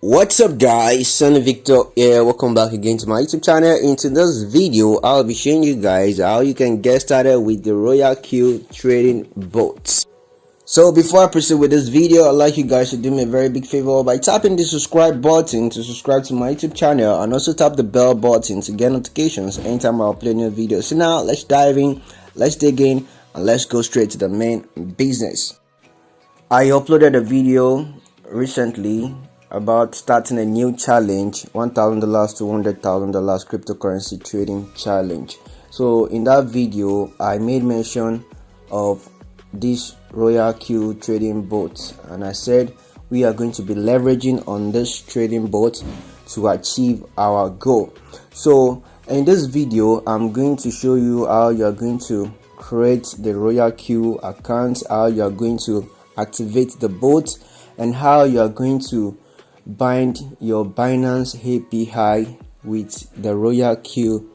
What's up guys, Sonny Victor here. Welcome back again to my YouTube channel. In today's video I'll be showing you guys how you can get started with the Royal Q trading bot. So before I proceed with this video, I'd like you guys to do me a very big favor by tapping the subscribe button to subscribe to my YouTube channel, and also tap the bell button to get notifications anytime I upload new videos. So now let's dive in, let's dig in, and let's go straight to the main business. I uploaded a video recently about starting a new challenge, $1,000 to $100,000 cryptocurrency trading challenge. So in that video I made mention of this Royal Q trading bot, and I said we are going to be leveraging on this trading bot to achieve our goal. So in this video I'm going to show you how you are going to create the Royal Q account, how you are going to activate the bot, and how you are going to bind your Binance API with the Royal Q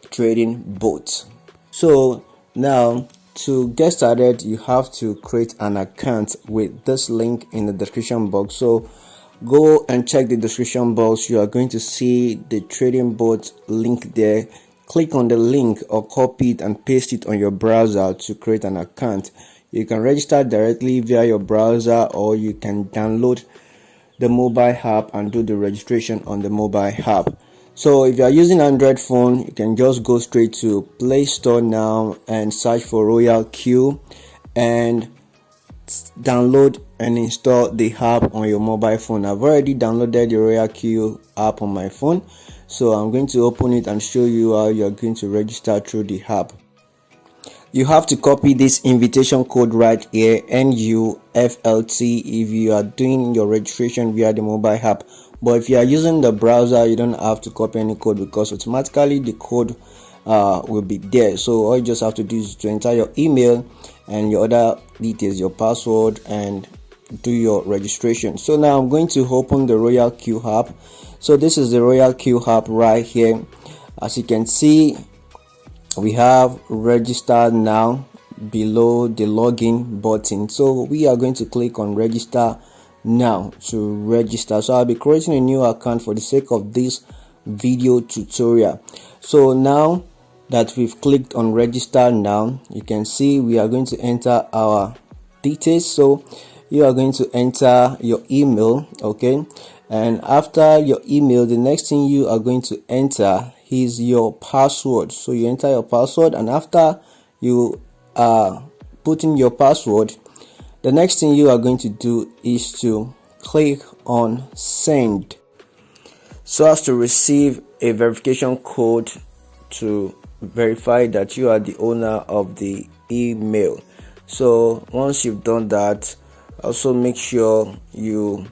trading bot. So now to get started, you have to create an account with this link in the description box. So go and check the description box. You are going to see the trading bot link there. Click on the link or copy it and paste it on your browser to create an account. You can register directly via your browser, or you can download the mobile app and do the registration on the mobile app. So if you are using Android phone, you can just go straight to Play Store now and search for Royal Q and download and install the app on your mobile phone. I've already downloaded the Royal Q app on my phone, so I'm going to open it and show you how you are going to register through the app. You have to copy this invitation code right here, NUFLT, if you are doing your registration via the mobile app. But if you are using the browser, you don't have to copy any code, because automatically the code will be there. So all you just have to do is to enter your email and your other details, your password, and do your registration. So now I'm going to open the Royal Q app. So this is the Royal Q app right here. As you can see, we have register now below the login button. So we are going to click on register now to register. So I'll be creating a new account for the sake of this video tutorial. So now that we've clicked on register now, you can see we are going to enter our details. So you are going to enter your email, okay, and after your email, the next thing you are going to enter is your password. So you enter your password, and after you put in your password, the next thing you are going to do is to click on send, so as to receive a verification code to verify that you are the owner of the email. So once you've done that, also make sure you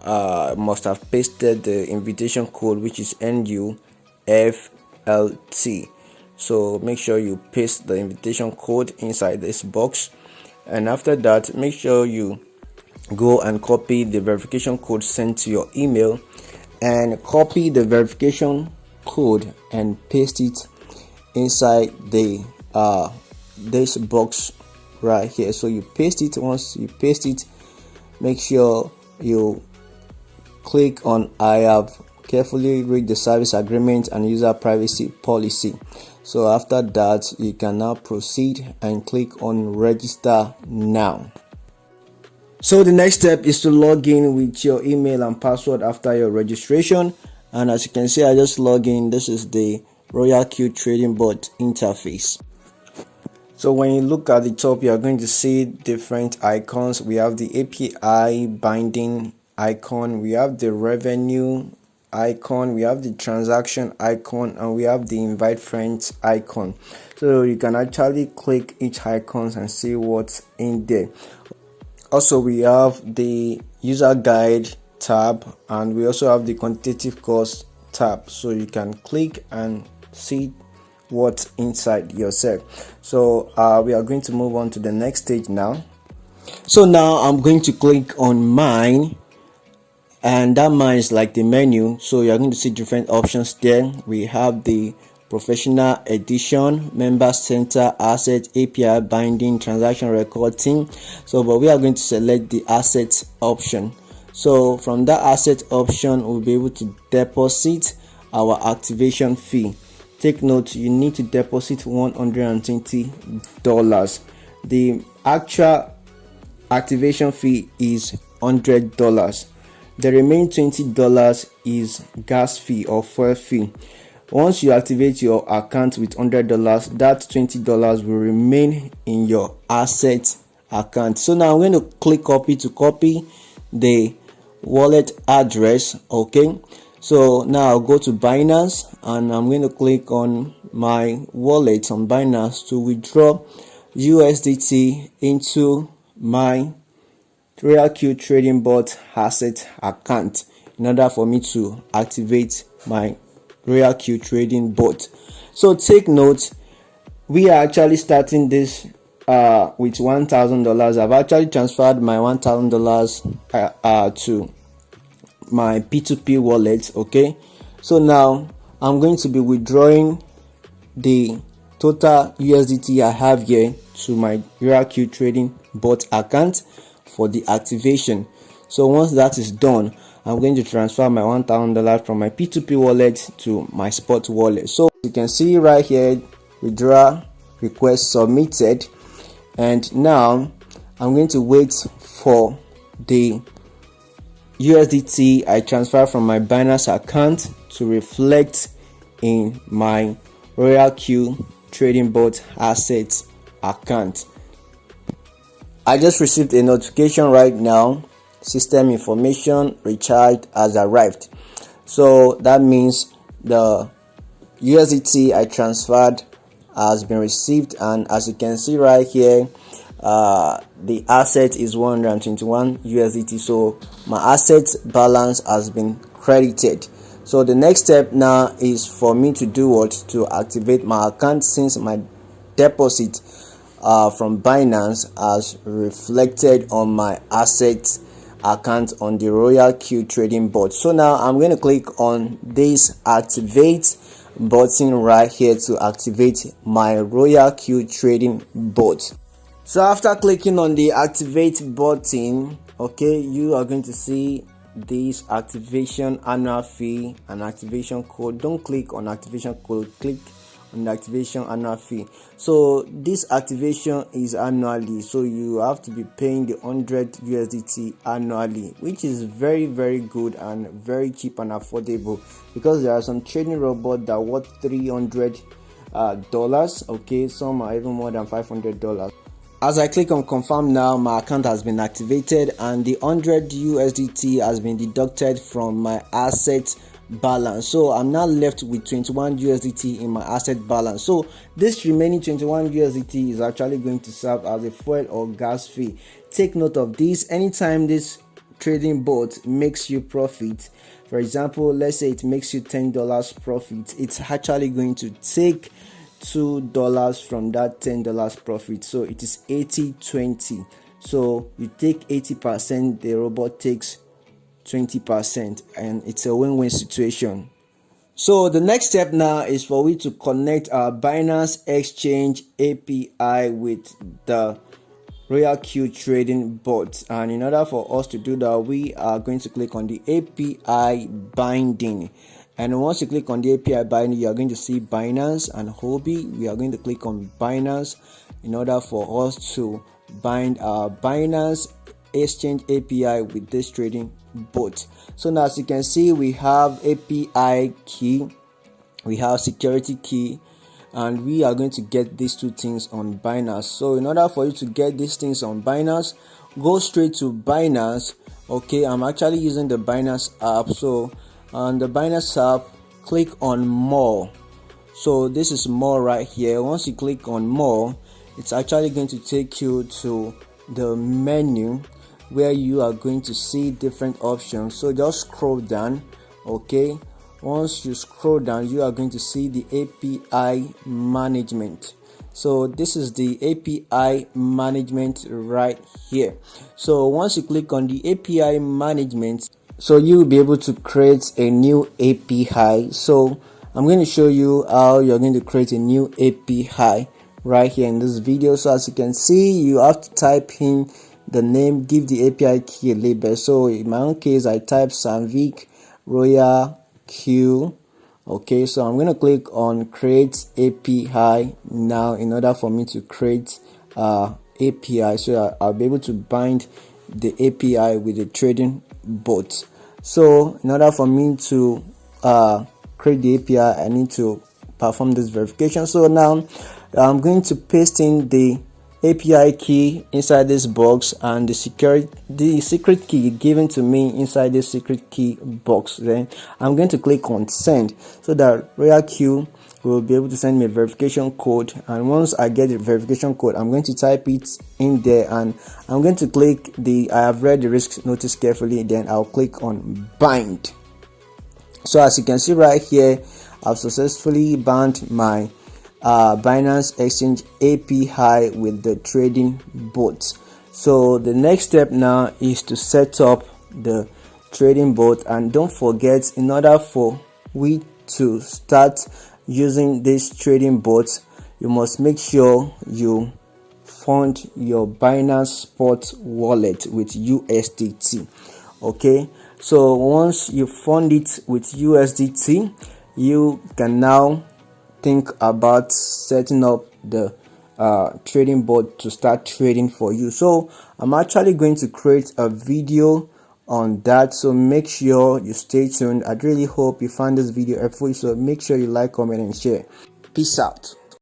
must have pasted the invitation code, which is NUFLT. So make sure you paste the invitation code inside this box, and after that make sure you go and copy the verification code sent to your email, and copy the verification code and paste it inside the this box right here. So you paste it. Once you paste it, make sure you click on I have carefully read the service agreement and user privacy policy. So after that, you can now proceed and click on register now. So the next step is to log in with your email and password after your registration, and as you can see, I just log in. This is the Royal Q trading bot interface. So when you look at the top, you are going to see different icons. We have the API binding icon, we have the revenue icon, we have the transaction icon, and we have the invite friends icon. So you can actually click each icon and see what's in there. Also, we have the user guide tab, and we also have the quantitative cost tab, so you can click and see what's inside yourself. So we are going to move on to the next stage now. So now I'm going to click on mine, and that mine is like the menu. So you're going to see different options there. We have the professional edition, member center, asset, API binding, transaction record team. So but we are going to select the asset option. So from that asset option, we'll be able to deposit our activation fee. Take note, you need to deposit $120. The actual activation fee is $100. The remaining $20 is gas fee or fuel fee. Once you activate your account with $100, that $20 will remain in your asset account. So now I'm going to click copy to copy the wallet address. Okay, so now I'll go to Binance and I'm going to click on my wallet on Binance to withdraw USDT into my Royal Q Trading Bot asset account in order for me to activate my Royal Q Trading Bot. So take note, we are actually starting this with $1,000. I've actually transferred my $1,000 to my P2P wallet. Okay, so now I'm going to be withdrawing the total USDT I have here to my Royal Q Trading Bot account for the activation. So once that is done, I'm going to transfer my $1,000 from my P2P wallet to my spot wallet. So you can see right here, withdraw request submitted, and now I'm going to wait for the USDT I transfer from my Binance account to reflect in my Royal Q Trading Bot asset account. I just received a notification right now. System information recharged has arrived. So that means the USDT I transferred has been received, and as you can see right here, the asset is 121 USDT. So my asset balance has been credited. So the next step now is for me to do what? To activate my account, since my deposit from Binance has reflected on my asset account on the Royal Q Trading Bot. So now I'm going to click on this activate button right here to activate my Royal Q Trading Bot. So after clicking on the activate button, okay, you are going to see this activation annual fee and activation code. Don't click on activation code, click on the activation annual fee. So this activation is annually, so you have to be paying the 100 USDT annually, which is very good and very cheap and affordable, because there are some trading robots that worth $300 okay, some are even more than $500. As I click on confirm now, my account has been activated and the 100 USDT has been deducted from my asset balance. So I'm now left with 21 USDT in my asset balance. So this remaining 21 USDT is actually going to serve as a fuel or gas fee. Take note of this. Anytime this trading bot makes you profit, for example, let's say it makes you $10 profit, it's actually going to take $2 from that $10 profit. So it is 80-20. So you take 80%, the robot takes 20%, and it's a win-win situation. So the next step now is for we to connect our Binance Exchange API with the Royal Q Trading Bot, and in order for us to do that, we are going to click on the API binding. And once you click on the API binding, you are going to see Binance and Huobi. We are going to click on Binance in order for us to bind our Binance Exchange API with this trading bot. So now, as you can see, we have API key, we have security key, and we are going to get these two things on Binance. So in order for you to get these things on Binance, go straight to Binance. Okay, I'm actually using the Binance app. So on the Binance app, click on more. So this is more right here. Once you click on more, it's actually going to take you to the menu where you are going to see different options. So just scroll down. Okay, once you scroll down, you are going to see the API management. So this is the API management right here. So once you click on the API management, so you will be able to create a new API. So I'm going to show you how you're going to create a new API right here in this video. So as you can see, you have to type in the name, give the API key a label. So in my own case, I type Sanvic Royal Q. Okay, so I'm going to click on create API now in order for me to create API, so I'll be able to bind the API with the trading bot. So in order for me to create the API, I need to perform this verification. So now I'm going to paste in the API key inside this box and the secret key given to me inside this secret key box. Then I'm going to click on send so that Royal Q will be able to send me a verification code, and once I get the verification code, I'm going to type it in there and I'm going to click the I have read the risk notice carefully, then I'll click on bind. So as you can see right here, I've successfully bound my Binance Exchange API with the trading bot. So the next step now is to set up the trading bot, and don't forget, in order for we to start using this trading bot, you must make sure you fund your Binance Spot wallet with USDT. Okay, so once you fund it with USDT, you can now think about setting up the trading bot to start trading for you. So I'm actually going to create a video on that, so make sure you stay tuned. I really hope you found this video helpful, so make sure you like, comment and share. Peace out.